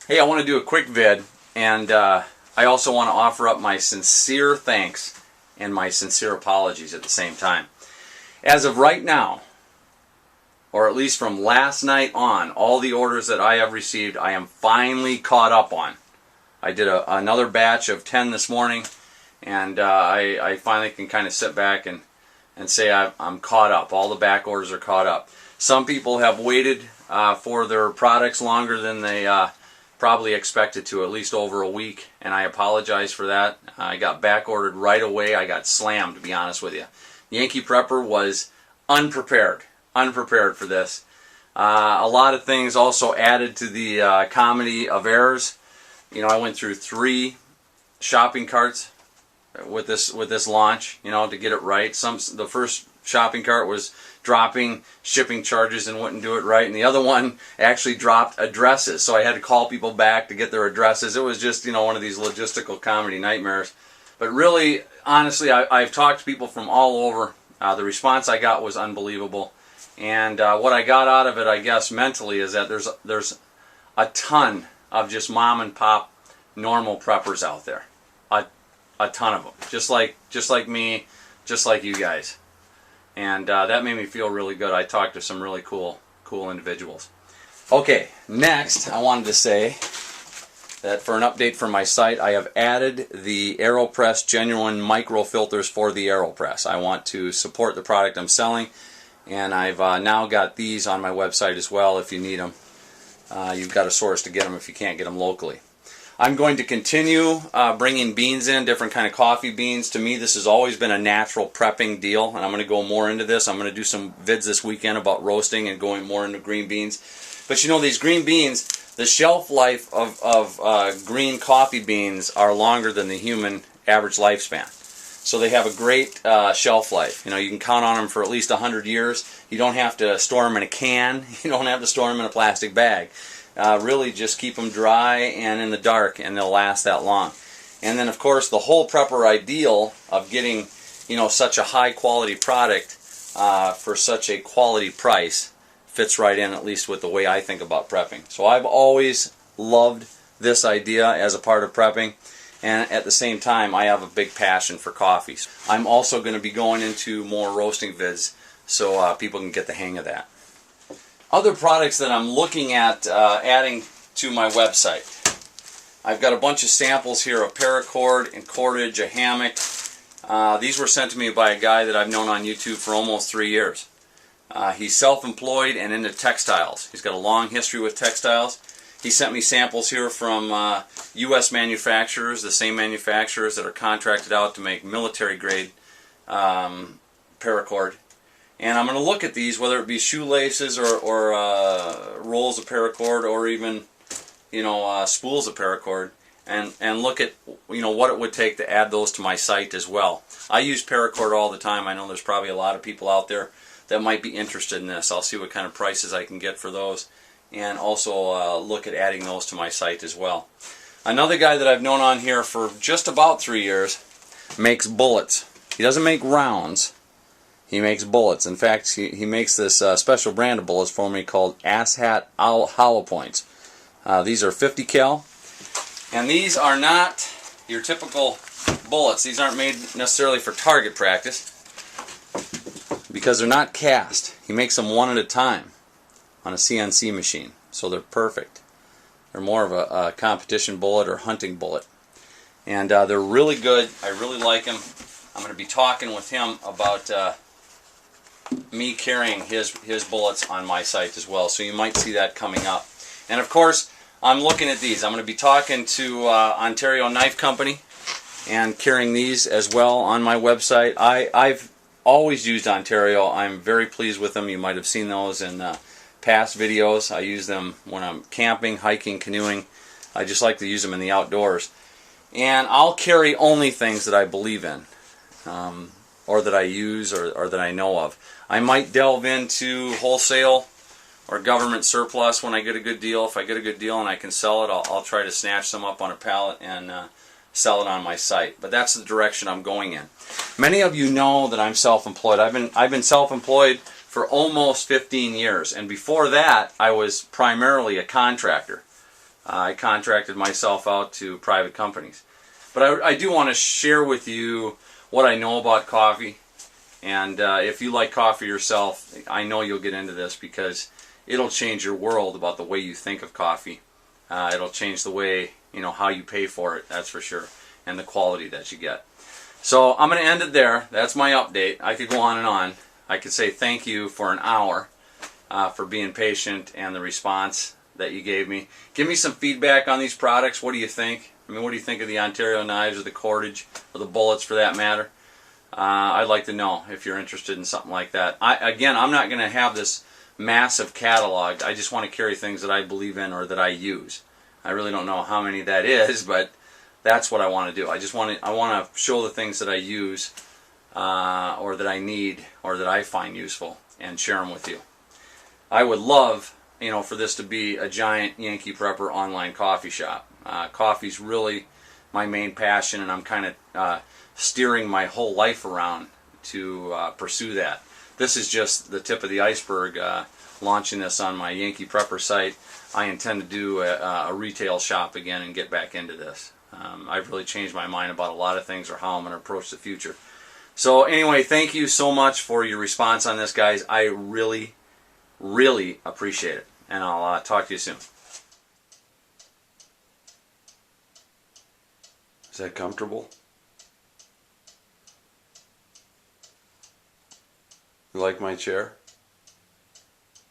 Hey, I want to do a quick vid, and I also want to offer up my sincere thanks and my sincere apologies at the same time. As of right now, or at least from last night on, all the orders that I have received, I am finally caught up on. I did another batch of 10 this morning, and I finally can kind of sit back and say I'm caught up. All the back orders are caught up. Some people have waited for their products longer than they probably expected to, at least over a week, and I apologize for that. I got back ordered right away. I got slammed, to be honest with you. Yankee Prepper was unprepared for this. A lot of things also added to the comedy of errors. You know, I went through 3 shopping carts with this launch, you know, to get it right. The first shopping cart was dropping shipping charges and wouldn't do it right, and the other one actually dropped addresses, so I had to call people back to get their addresses. It was just, you know, one of these logistical comedy nightmares. But really, honestly, I've talked to people from all over. The response I got was unbelievable, and what I got out of it, I guess, mentally, is that there's a ton of just mom and pop normal preppers out there, a ton of them, just like me, just like you guys. And that made me feel really good. I talked to some really cool individuals. Okay, next I wanted to say that for an update from my site, I have added the AeroPress genuine micro filters for the AeroPress. I want to support the product I'm selling, and I've now got these on my website as well if you need them. You've got a source to get them if you can't get them locally. I'm going to continue bringing beans in, different kind of coffee beans. To me, this has always been a natural prepping deal, and I'm going to go more into this. I'm going to do some vids this weekend about roasting and going more into green beans. But you know, these green beans, the shelf life of green coffee beans are longer than the human average lifespan. So they have a great shelf life. You know, you can count on them for at least 100 years. You don't have to store them in a can. You don't have to store them in a plastic bag. Really just keep them dry and in the dark, and they'll last that long. And then, of course, the whole prepper ideal of getting, you know, such a high quality product for such a quality price fits right in, at least with the way I think about prepping. So I've always loved this idea as a part of prepping, and at the same time I have a big passion for coffees. I'm also going to be going into more roasting vids so people can get the hang of that. Other products that I'm looking at adding to my website. I've got a bunch of samples here of paracord and cordage, a hammock. These were sent to me by a guy that I've known on YouTube for almost 3 years. He's self-employed and into textiles. He's got a long history with textiles. He sent me samples here from U.S. manufacturers, the same manufacturers that are contracted out to make military-grade paracord. And I'm going to look at these, whether it be shoelaces or rolls of paracord, or even, you know, spools of paracord, and look at, you know, what it would take to add those to my site as well. I use paracord all the time. I know there's probably a lot of people out there that might be interested in this. I'll see what kind of prices I can get for those, and also look at adding those to my site as well. Another guy that I've known on here for just about 3 years makes bullets. He doesn't make rounds. He makes bullets. In fact, he makes this special brand of bullets for me called Asshat Hollow Points. These are 50 cal, and these are not your typical bullets. These aren't made necessarily for target practice because they're not cast. He makes them one at a time on a CNC machine, so they're perfect. They're more of a competition bullet or hunting bullet, and they're really good. I really like them. I'm going to be talking with him about me carrying his bullets on my site as well, so you might see that coming up. And of course, I'm looking at these. I'm going to be talking to Ontario Knife Company and carrying these as well on my website. I've always used Ontario. I'm very pleased with them. You might have seen those in past videos. I use them when I'm camping, hiking, canoeing. I just like to use them in the outdoors. And I'll carry only things that I believe in, or that I use, or that I know of. I might delve into wholesale or government surplus when I get a good deal. If I get a good deal and I can sell it, I'll try to snatch some up on a pallet and sell it on my site. But that's the direction I'm going in. Many of you know that I'm self-employed. I've been self-employed for almost 15 years, and before that I was primarily a contractor. I contracted myself out to private companies. But I do want to share with you what I know about coffee. And if you like coffee yourself, I know you'll get into this because it'll change your world about the way you think of coffee. It'll change the way, how you pay for it, that's for sure, and the quality that you get. So I'm going to end it there. That's my update. I could go on and on. I could say thank you for an hour for being patient and the response that you gave me. Give me some feedback on these products. What do you think? What do you think of the Ontario knives or the cordage or the bullets for that matter? I'd like to know if you're interested in something like that. I'm not going to have this massive catalog. I just want to carry things that I believe in or that I use. I really don't know how many that is, but that's what I want to do. I want to show the things that I use or that I need or that I find useful and share them with you. I would love, for this to be a giant Yankee Prepper online coffee shop. Coffee's really my main passion, and I'm kind of steering my whole life around to pursue that. This is just the tip of the iceberg, launching this on my Yankee Prepper site. I intend to do a retail shop again and get back into this. I've really changed my mind about a lot of things or how I'm going to approach the future. So anyway, thank you so much for your response on this, guys. I really, really appreciate it. And I'll talk to you soon. Is that comfortable? You like my chair?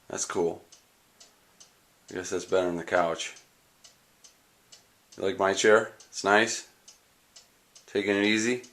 That's cool. I guess that's better than the couch. You like my chair? It's nice. Taking it easy.